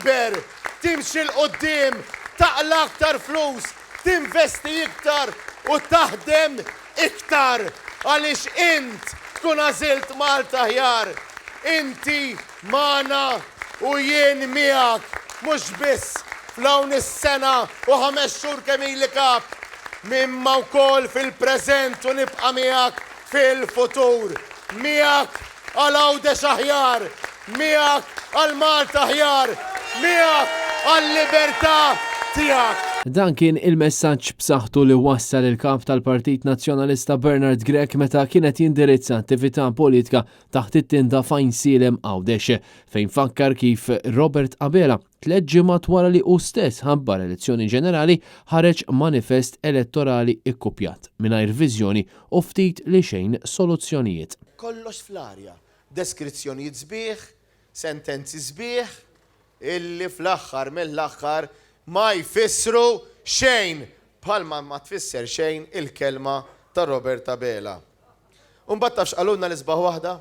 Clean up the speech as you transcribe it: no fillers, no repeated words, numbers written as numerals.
tikber, timxi l-qoddim, taqla aktar flus, tinvesti iktar u taħdem iktar għaliex int tkun għażilt Malta aħjar. Inti magħna u jien miegħek mhux biss fl-hawn is-sena u 5 xhur kemm ili kap, mimma wkoll fil-preżent u nibqa' miegħek fil-futur. Miegħek għal Għawdex aħjar, miegħek għal Malta aħjar, miegħek għal libertà tiegħek. Dan kien il-messaġġ b'saħħtu li wassal il-kap tal-Partit Nazzjonalista Bernard Grech meta kienet jindirizza attività politika taħt it-tinda Fajn Sielem Għawdex, fejn fakkar kif Robert Abela 3 ġimgħat wara li hu stess ħabbar elezzjoni ġenerali ħareġ manifest elettorali ikkupjat mingħajr viżjoni u ftit li xejn soluzzjonijiet. Kollox fl-arja, deskrizzjonijiet sbieħ, sentenzi sbieħ, illi fl-aħħar mill-aħħar ma jfissru xejn bħalma ma tfisser xejn il-kelma ta' Robert Abela. Mbagħad tafx qalulna l-isbaħ waħda?